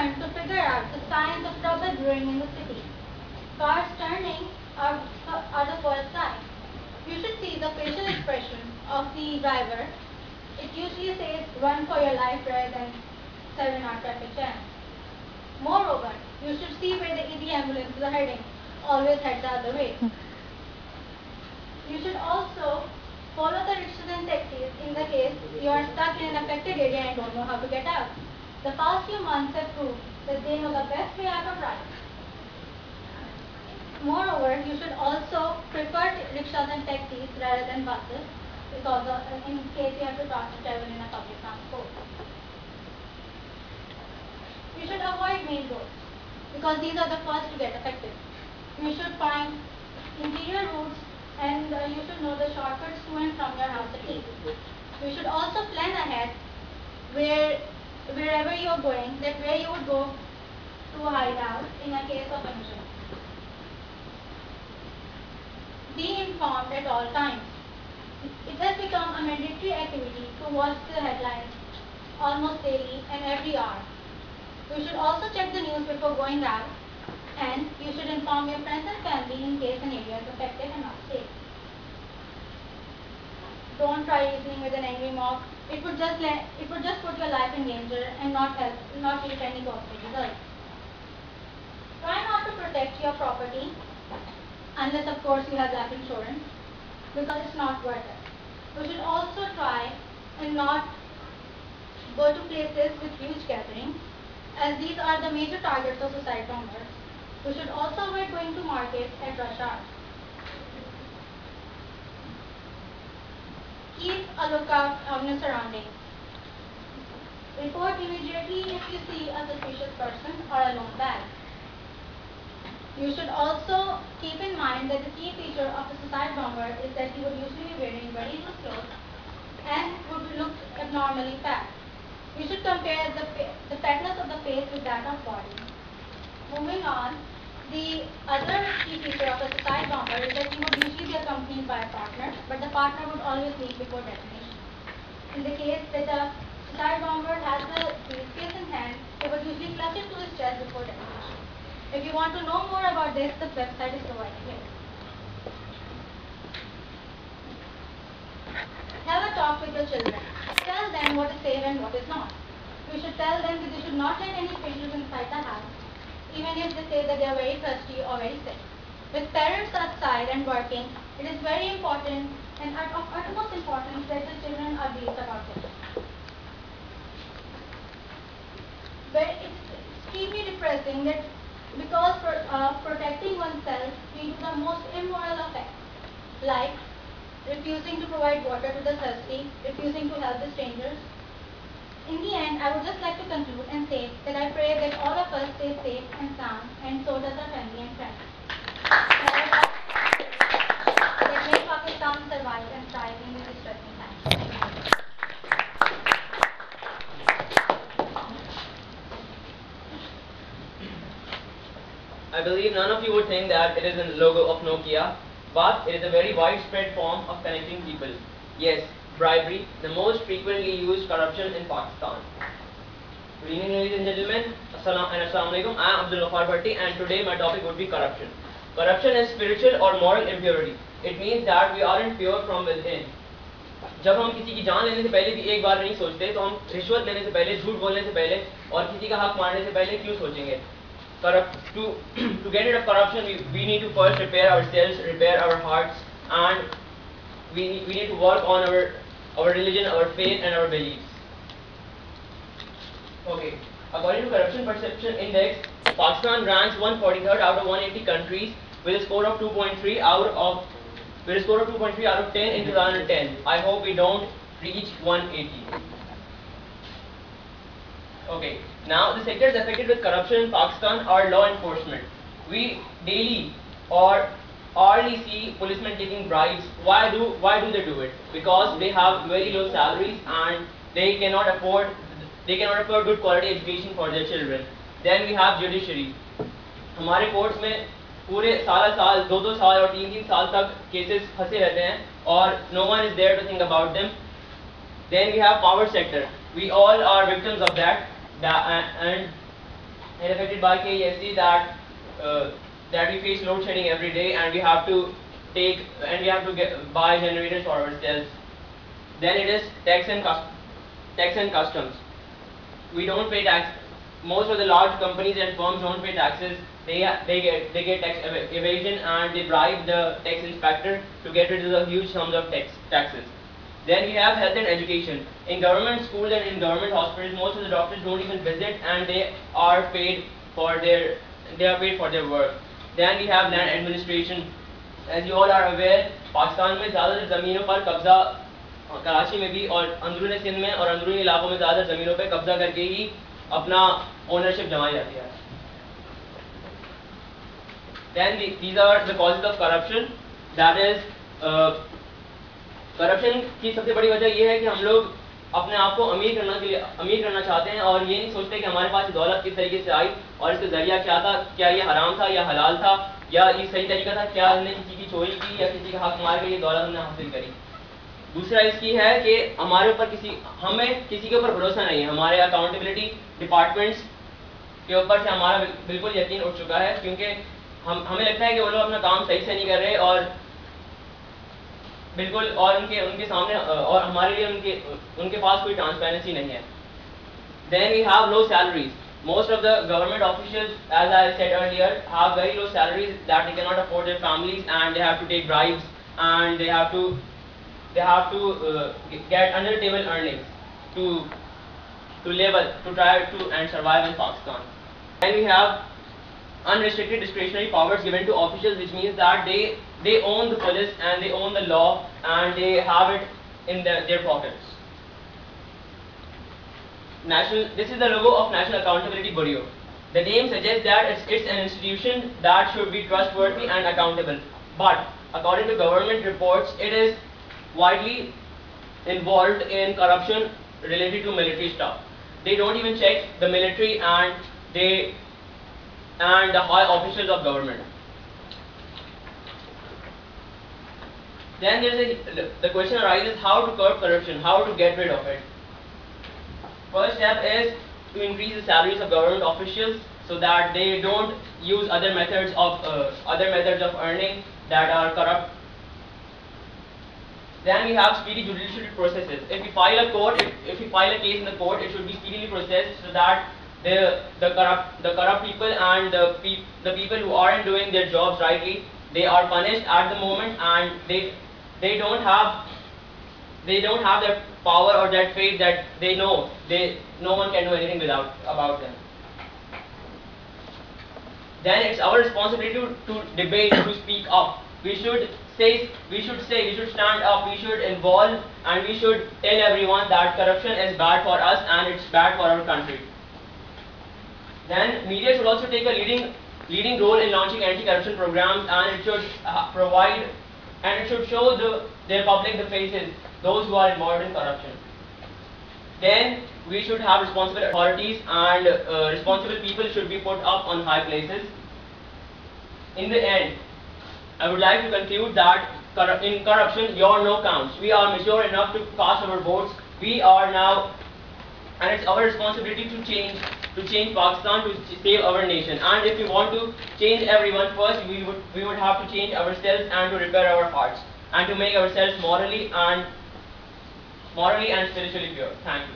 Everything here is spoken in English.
learn to figure out the signs of trouble brewing in the city. Cars turning are the first sign. You should see the facial expression of the driver. It usually says run for your life rather than 7-hour traffic jam. Moreover, you should see where the ED ambulances are heading. Always head the other way. You should also follow the rickshaws and taxis in the case you are stuck in an affected area and don't know how to get out. The past few months have proved that they know the best way out of rides. Moreover, you should also prefer rickshaws and taxis rather than buses because in case you have to travel in a public transport. You should avoid main roads because these are the first to get affected. You should find interior routes and you should know the shortcuts to and from your house at least. You should also plan ahead wherever you are going, that where you would go to hide out in a case of emergency. Be informed at all times. It has become a mandatory activity to watch the headlines almost daily and every hour. You should also check the news before going out, and you should inform your friends and family in case an area is affected and not safe. Don't try reasoning with an angry mob. It would just put your life in danger and not yield any positive results. Try not to protect your property unless of course you have life insurance, because it's not worth it. You should also try and not go to places with huge gatherings, as these are the major targets of suicide bombers. You should also avoid going to markets at rush hours. Keep a lookout on your surroundings. Report immediately if you see a suspicious person or a lone bag. You should also keep in mind that the key feature of a suicide bomber is that he would usually be wearing very loose clothes and would look abnormally fat. You should compare the fatness of the face with that of body. Moving on, the other key feature of a suicide bomber is that he would usually be accompanied by a partner, but the partner would always leave before detonation. In the case that the suicide bomber has the briefcase in hand, he would usually clutch it to his chest before detonation. If you want to know more about this, the website is provided here. Have a talk with your children. Tell them what is safe and what is not. You should tell them that they should not let any strangers inside the house, even if they say that they are very thirsty or very sick. With parents outside and working, it is very important and of utmost importance that the children are briefed about this. But it's extremely depressing that because protecting oneself leads to the most immoral effects, like refusing to provide water to the thirsty, refusing to help the strangers. In the end, I would just like to conclude and say that I pray that all of us stay safe and sound, and so does our family and friends. That may Pakistan survive and thrive in these distressing times. I believe none of you would think that it is a logo of Nokia, but it is a very widespread form of connecting people. Yes, bribery, the most frequently used corruption in Pakistan. Good evening, ladies and gentlemen. Assalamu alaikum. I am Abdul Ghaffar Bhatti, and today my topic would be corruption. Corruption is spiritual or moral impurity. It means that we aren't pure from within. जब हम किसी की जान लेने से पहले भी एक बार नहीं सोचते, तो हम रिश्वत लेने से पहले, झूठ बोलने से पहले और किसी का हक मारने से पहले क्यों सोचेंगे? To get rid of corruption, we need to first repair ourselves, repair our hearts, and we need to work on our religion, our faith, and our beliefs. Okay, according to Corruption Perception Index, Pakistan ranks 143rd out of 180 countries with a score of 2.3 out of 10 in 2010. I hope we don't reach 180. Okay, now the sectors affected with corruption in Pakistan are law enforcement. We daily or hourly see policemen taking bribes. Why do they do it? Because they have very low salaries and they cannot afford good quality education for their children. Then we have judiciary. हमारे courts में पूरे साल 2 साल और 3 साल तक cases फंसे रहते हैं और no one is there to think about them. Then we have power sector. We all are victims of that and and affected by KESC that that we face load shedding every day, and we have to buy generators for ourselves. Then it is tax and customs. We don't pay tax. Most of the large companies and firms don't pay taxes. They get tax evasion, and they bribe the tax inspector to get rid of the huge sums of taxes. Then we have health and education. In government schools and in government hospitals, most of the doctors don't even visit, and they are paid for their work. Then we have land administration. As you all are aware, Pakistan में ज़्यादातर ज़मीनों पर कब्जा, कराची में भी और अंदरूनी सिंध में और अंदरूनी इलाकों में ज़्यादातर ज़मीनों पर कब्जा करके ही अपना ओनरशिप जमाई जाती है. Then these are the causes of corruption. That is, corruption की सबसे बड़ी वजह यह है कि हम लोग अपने आप को अमीर करना चाहते हैं और ये नहीं सोचते कि हमारे पास दौलत किस तरीके से आई और इसका जरिया क्या था, क्या ये हराम था या हलाल था या ये सही तरीका था, क्या हमने किसी की चोरी की या किसी का हक मार के ये दौलत हमने हासिल करी. दूसरा इसकी है कि हमें किसी के ऊपर भरोसा नहीं है. हमारे अकाउंटेबिलिटी डिपार्टमेंट्स के ऊपर से हमारा बिल्कुल यकीन उठ चुका है, क्योंकि हमें लगता है कि वो लोग अपना काम सही से नहीं कर रहे और बिल्कुल, और उनके सामने और हमारे लिए उनके पास कोई ट्रांसपेरेंसी नहीं है. Then we have low salaries. Most of the government officials, as I said earlier, have very low salaries that they cannot afford their families, and they have to take bribes, and they have to get under table earnings to try to and survive in Pakistan. Then we have unrestricted discretionary powers given to officials, which means that they own the police and they own the law and they have it in their pockets. This is the logo of National Accountability Bureau. The name suggests that it's an institution that should be trustworthy and accountable. But according to government reports, it is widely involved in corruption related to military stuff. They don't even check the military and the high officials of government. Then the question arises, how to curb corruption, how to get rid of it. First step is to increase the salaries of government officials so that they don't use other methods of earning that are corrupt. Then we have speedy judicial processes. If we file a case in the court, it should be speedily processed so that the corrupt people and the people who aren't doing their jobs rightly, they are punished at the moment, and they don't have that power or that faith that they know no one can do anything about them. Then it's our responsibility to debate, to speak up. We should stand up, we should involve, and we should tell everyone that corruption is bad for us and it's bad for our country. Then media should also take a leading role in launching anti-corruption programs, and it should provide and it should show their public the faces, those who are involved in corruption. Then we should have responsible authorities, and responsible people should be put up on high places. In the end, I would like to conclude that in corruption, your no counts. We are mature enough to cast our votes. We are now, and it's our responsibility to change Pakistan, to save our nation. And if we want to change everyone, first we would have to change ourselves and to repair our hearts and to make ourselves morally and spiritually pure. Thank you.